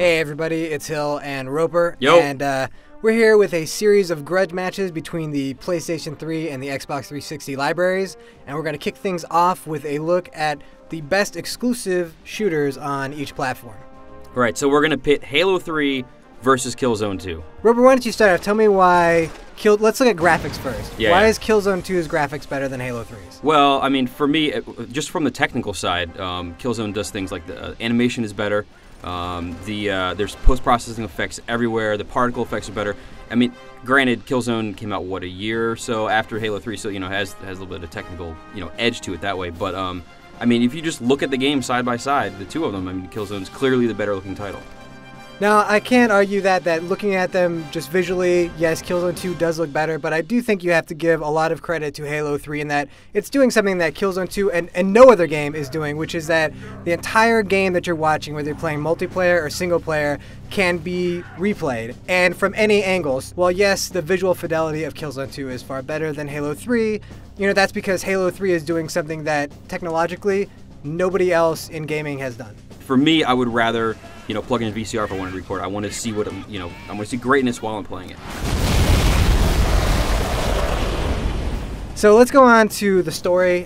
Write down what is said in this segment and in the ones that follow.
Hey everybody, it's Hill and Roper, Yo. and we're here with a series of Grudge matches between the PlayStation 3 and the Xbox 360 libraries, and we're going to kick things off with a look at the best exclusive shooters on each platform. All right, so we're going to pit Halo 3 versus Killzone 2. Roper, why don't you start off? Tell me why... Let's look at graphics first. Why is Killzone 2's graphics better than Halo 3's? Well, I mean, for me, just from the technical side, Killzone does things like the animation is better. There's post-processing effects everywhere. The particle effects are better. I mean, granted, Killzone came out, a year or so after Halo 3, so, has a little bit of technical, edge to it that way. But, I mean, if you just look at the game side by side, the two of them, I mean, Killzone's clearly the better-looking title. Now, I can't argue that looking at them just visually, yes, Killzone 2 does look better, but I do think you have to give a lot of credit to Halo 3 in that it's doing something that Killzone 2 and no other game is doing, which is that the entire game that you're watching, whether you're playing multiplayer or single player, can be replayed, and from any angles. While yes, the visual fidelity of Killzone 2 is far better than Halo 3, that's because Halo 3 is doing something that, technologically, nobody else in gaming has done. For me, I would rather, plug in a VCR if I want to record. I want to see I want to see greatness while I'm playing it. So let's go on to the story.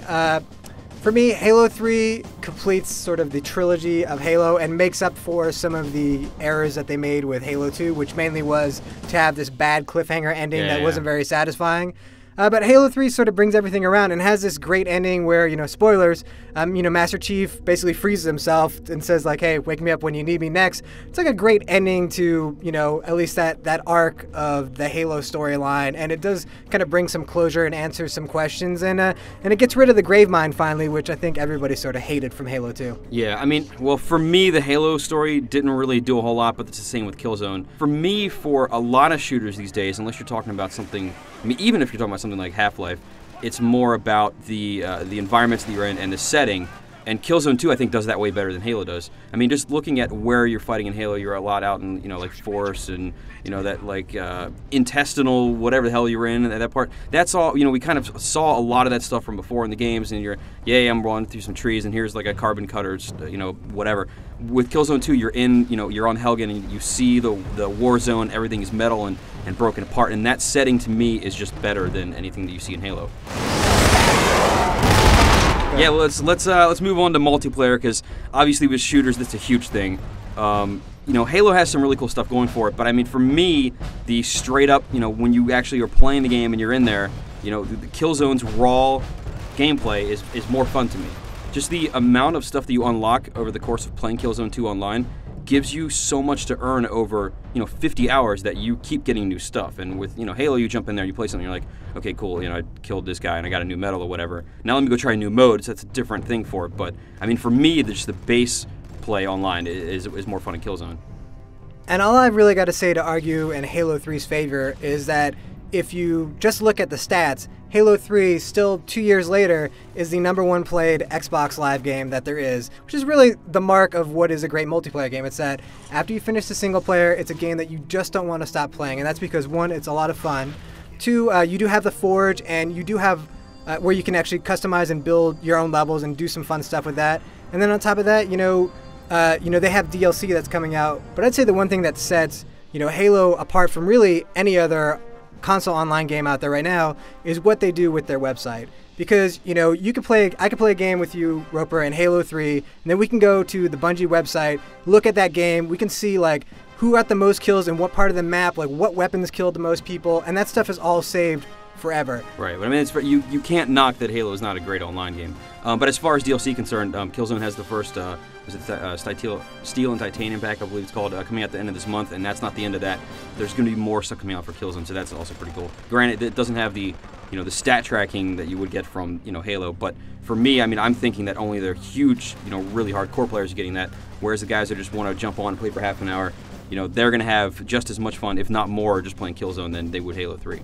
For me, Halo 3 completes sort of the trilogy of Halo and makes up for some of the errors that they made with Halo 2, which mainly was to have this bad cliffhanger ending that wasn't very satisfying. But Halo 3 sort of brings everything around and has this great ending where, spoilers, Master Chief basically freezes himself and says, like, hey, wake me up when you need me next. It's like a great ending to, at least that arc of the Halo storyline. And it does kind of bring some closure and answer some questions. And it gets rid of the grave mine finally, which I think everybody sort of hated from Halo 2. Yeah, I mean, well, for me, the Halo story didn't really do a whole lot, but it's the same with Killzone. For me, for a lot of shooters these days, unless you're talking about something... I mean, even if you're talking about something like Half-Life, it's more about the environments that you're in and the setting. And Killzone 2, I think, does that way better than Halo does. I mean, just looking at where you're fighting in Halo, you're a lot out in, like, forest and, that, like, intestinal, whatever the hell you're in, that part. That's all, we kind of saw a lot of that stuff from before in the games, and I'm running through some trees, and here's, like, a carbon cutter, whatever. With Killzone 2, you're in, you're on Helgen, and you see the war zone, everything is metal and broken apart, and that setting, to me, is just better than anything that you see in Halo. Yeah, let's move on to multiplayer, because obviously with shooters that's a huge thing. Halo has some really cool stuff going for it, but I mean, for me, the straight up, when you actually are playing the game and you're in there, the Killzone's raw gameplay is more fun to me. Just the amount of stuff that you unlock over the course of playing Killzone 2 online gives you so much to earn over 50 hours that you keep getting new stuff. And with Halo, you jump in there, you play something, you're like, okay, cool, I killed this guy and I got a new medal or whatever. Now let me go try a new mode. So that's a different thing for it. But I mean, for me, just the base play online is more fun in Killzone. And all I've really got to say to argue in Halo 3's favor is that if you just look at the stats, Halo 3, still 2 years later, is the #1 played Xbox Live game that there is, which is really the mark of what is a great multiplayer game. It's that after you finish the single player, it's a game that you just don't want to stop playing, and that's because, one, it's a lot of fun. Two, you do have the Forge, and you do have where you can actually customize and build your own levels and do some fun stuff with that. And then on top of that, they have DLC that's coming out. But I'd say the one thing that sets, Halo apart from really any other console online game out there right now is what they do with their website. Because, I could play a game with you, Roper, in Halo 3, and then we can go to the Bungie website, look at that game, we can see, like, who got the most kills in what part of the map, like, what weapons killed the most people, and that stuff is all saved forever. Right, but I mean, you can't knock that Halo is not a great online game. But as far as DLC concerned, Killzone has the first, Steel and Titanium pack, I believe it's called, coming out at the end of this month, and that's not the end of that. There's going to be more stuff coming out for Killzone, so that's also pretty cool. Granted, it doesn't have the, the stat tracking that you would get from, Halo, but for me, I mean, I'm thinking that only the huge, really hardcore players are getting that, whereas the guys that just want to jump on and play for half an hour, they're going to have just as much fun, if not more, just playing Killzone than they would Halo 3.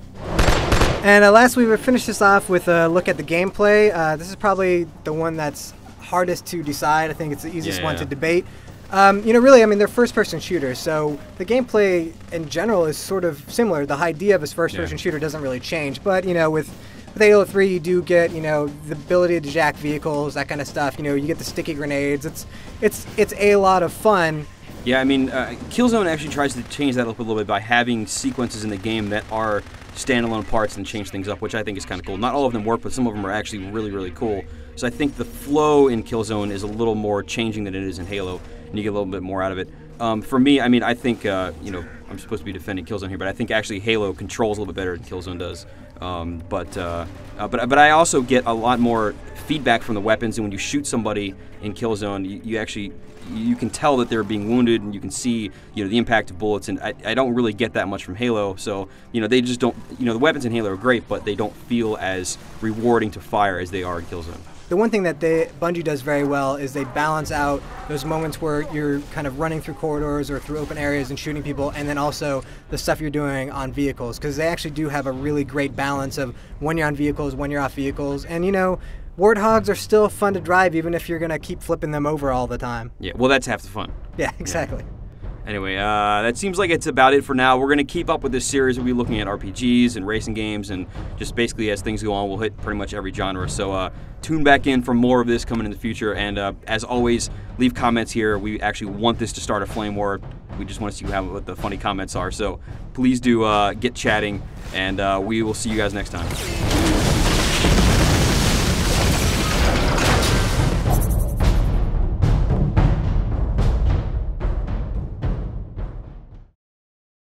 And lastly, we finish this off with a look at the gameplay. This is probably the one that's hardest to decide. I think it's the easiest one to debate. Really, I mean, they're first-person shooters, so the gameplay in general is sort of similar. The idea of a first-person shooter doesn't really change, but, with Halo 3, you do get, the ability to jack vehicles, that kind of stuff. You get the sticky grenades. It's a lot of fun. Yeah, I mean, Killzone actually tries to change that up a little bit by having sequences in the game that are standalone parts and change things up, which I think is kind of cool. Not all of them work, but some of them are actually really, really cool. So I think the flow in Killzone is a little more changing than it is in Halo, and you get a little bit more out of it. For me, I mean, I think, you know, I'm supposed to be defending Killzone here, but I think actually Halo controls a little bit better than Killzone does. But I also get a lot more feedback from the weapons, and when you shoot somebody in Killzone, you can tell that they're being wounded, and you can see, you know, the impact of bullets, and I don't really get that much from Halo, so, you know, they just don't, you know, the weapons in Halo are great, but they don't feel as rewarding to fire as they are in Killzone. The one thing that Bungie does very well is they balance out those moments where you're kind of running through corridors or through open areas and shooting people, and then also the stuff you're doing on vehicles, because they actually do have a really great balance of when you're on vehicles, when you're off vehicles, and, you know, Warthogs are still fun to drive even if you're going to keep flipping them over all the time. Yeah, well, that's half the fun. Yeah, exactly. Yeah. Anyway, that seems like it's about it for now. We're going to keep up with this series. We'll be looking at RPGs and racing games, and just basically as things go on, we'll hit pretty much every genre. So tune back in for more of this coming in the future. And as always, leave comments here. We actually want this to start a flame war. We just want to see what the funny comments are. So please do get chatting, and we will see you guys next time.